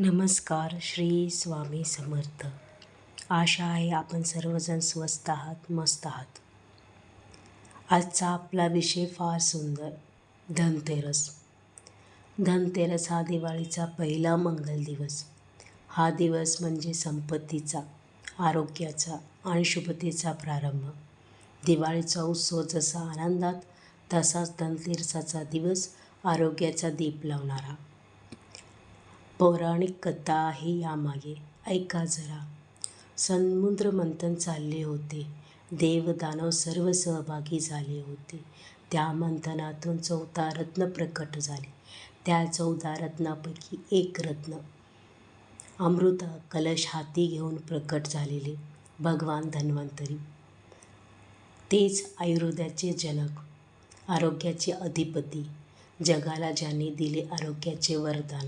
नमस्कार. श्री स्वामी समर्थ. आशा आहे आपण सर्वजण स्वस्त आहात, मस्त आहात. आजचा आपला विषय फार सुंदर. धनतेरस. धनतेरस हा दिवाळीचा पहिला मंगल दिवस. हा दिवस म्हणजे संपत्तीचा, आरोग्याचा आणि शुभतेचा प्रारंभ. दिवाळीचा उत्सव जसा आनंदात, तसाच धनतेरसाचा दिवस आरोग्याचा दीप लावणारा. पौराणिक कथा आहे यामागे, ऐका जरा. समुद्रमंथन चालले होते. देव दानव सर्व सहभागी झाले होते. त्या मंथनातून 14 रत्न प्रकट झाले. त्या 14 रत्नापैकी एक रत्न अमृत कलश हाती घेऊन प्रकट झालेले भगवान धन्वंतरी. तेच आयुर्वेदाचे जनक, आरोग्याचे अधिपती, जगाला ज्यांनी दिले आरोग्याचे वरदान.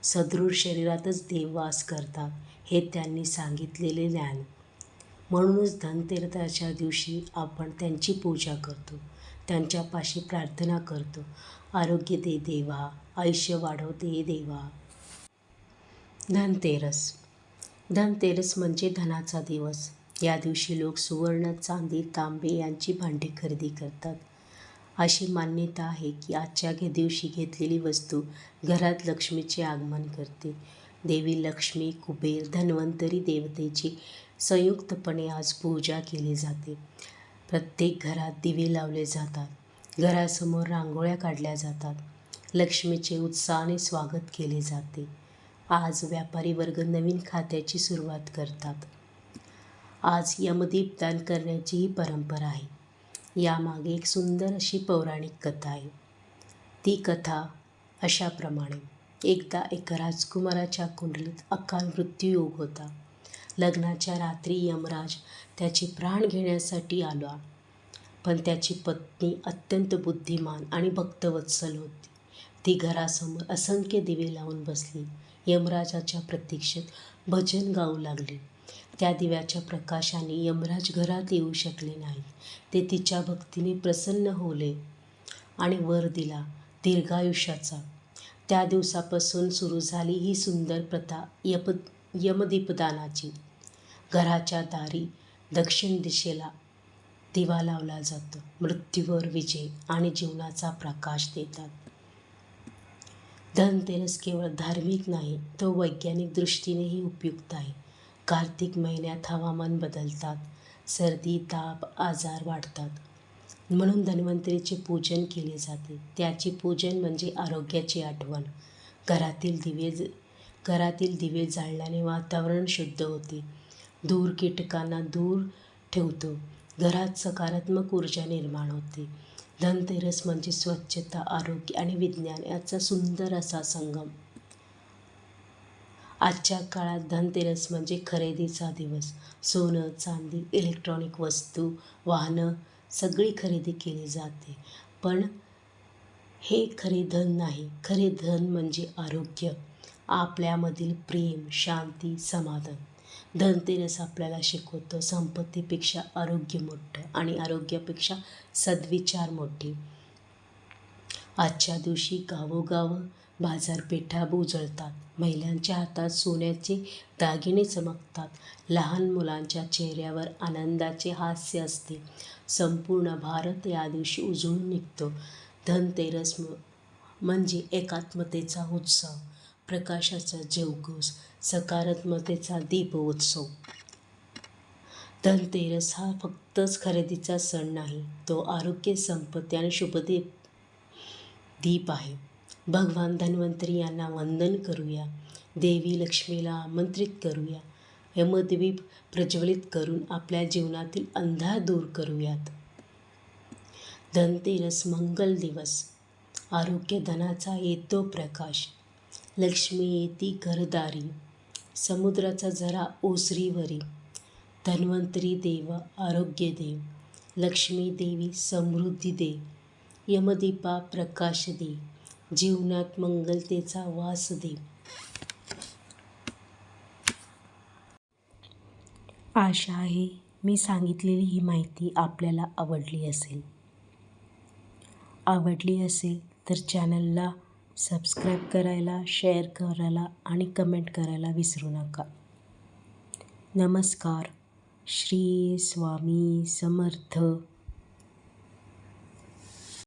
सदृढ शरीरातच देव वास करतात हे त्यांनी सांगितलेले ज्ञान. म्हणूनच धनतेरसाच्या दिवशी आपण त्यांची पूजा करतो, त्यांच्यापाशी प्रार्थना करतो. आरोग्य दे देवा, आयुष्य वाढव दे देवा. धनतेरस. धनतेरस म्हणजे धनाचा दिवस. या दिवशी लोक सुवर्ण, चांदी, तांबे यांची भांडी खरेदी करतात. अशी मान्यता आहे की आजच्या दिवशी घेतलेली वस्तू घरात लक्ष्मीचे आगमन करते. देवी लक्ष्मी, कुबेर, धन्वंतरी देवतेची संयुक्तपणे आज पूजा केली जाते. प्रत्येक घरात दिवे लावले जातात. घरासमोर रांगोळ्या काढल्या जातात. लक्ष्मीचे उत्साहाने स्वागत केले जाते. आज व्यापारी वर्ग नवीन खात्याची सुरुवात करतात. आज यमदीपदान करण्याचीही परंपरा आहे. यामागे एक सुंदर अशी पौराणिक कथा आहे. ती कथा अशाप्रमाणे. एकदा एका राजकुमाराच्या कुंडलीत अकाल मृत्यू योग होता. लग्नाच्या रात्री यमराज त्याचे प्राण घेण्यासाठी आला. पण त्याची पत्नी अत्यंत बुद्धिमान आणि भक्तवत्सल होती. ती घरासमोर असंख्य दिवे लावून बसली. यमराजाच्या प्रतीक्षेत भजन गाऊ लागली. त्या दिव्याच्या प्रकाशाने यमराज घरात येऊ शकले नाही. ते तिच्या भक्तीने प्रसन्न होले आणि वर दिला दीर्घायुष्याचा. त्या दिवसापासून सुरू झाली ही सुंदर प्रथा यमदीपदानाची. घराच्या दारी दक्षिण दिशेला दिवा लावला जातो. मृत्यूवर विजय आणि जीवनाचा प्रकाश देतात. धनतेरस केवळ धार्मिक नाही, तो वैज्ञानिक दृष्टीनेही उपयुक्त आहे. कार्तिक महिन्यात हवामान बदलतात. सर्दी, ताप, आजार वाढतात. म्हणून धन्वंतरीचे पूजन केले जाते. त्याचे पूजन म्हणजे आरोग्याची आठवण. घरातील दिवे जाळल्याने वातावरण शुद्ध होते. दूर कीटकांना दूर ठेवतो. घरात सकारात्मक ऊर्जा निर्माण होते. धनतेरस म्हणजे स्वच्छता, आरोग्य आणि विज्ञान याचा सुंदर असा संगम. आजच्या काळात धनतेरस म्हणजे खरेदीचा दिवस. सोनं, चांदी, इलेक्ट्रॉनिक वस्तू, वाहनं सगळी खरेदी केली जाते. पण हे खरे धन नाही. खरे धन म्हणजे आरोग्य, आपल्यामधील प्रेम, शांती, समाधान. धनतेरस आपल्याला शिकवतो संपत्तीपेक्षा आरोग्य मोठं आणि आरोग्यापेक्षा सद्विचार मोठे. आजच्या दिवशी गावोगाव बाजारपेठा उजळतात. महिलांच्या हातात सोन्याचे दागिने चमकतात. लहान मुलांच्या चेहऱ्यावर आनंदाचे हास्य असते. संपूर्ण भारत या दिवशी उजळून निघतो. धनतेरस म्हणजे एकात्मतेचा उत्सव, प्रकाशाचा जयघोष, सकारात्मकतेचा दीपोत्सव. धनतेरस हा फक्तच खरेदीचा सण नाही, तो आरोग्य, संपत्ती आणि शुभते दीप आहे. भगवान धन्वंतरी यांना वंदन करूया. देवी लक्ष्मीला आमंत्रित करूया. यमदीप प्रज्वलित करून आपल्या जीवनातील अंधार दूर करूयात. धनतेरस मंगल दिवस. आरोग्य धनाचा येतो प्रकाश. लक्ष्मी येती घरदारी. समुद्राचा झरा ओसरीवरी. धन्वंतरी देवा आरोग्य दे. लक्ष्मी देवी समृद्धी दे. यमदीपा प्रकाश दे. जीवनात मंगलतेचा वास दे. आशा आहे मी सांगितलेली ही माहिती आपल्याला आवडली असेल तर चॅनलला सबस्क्राईब करायला, शेअर करायला आणि कमेंट करायला विसरू नका. नमस्कार. श्री स्वामी समर्थ.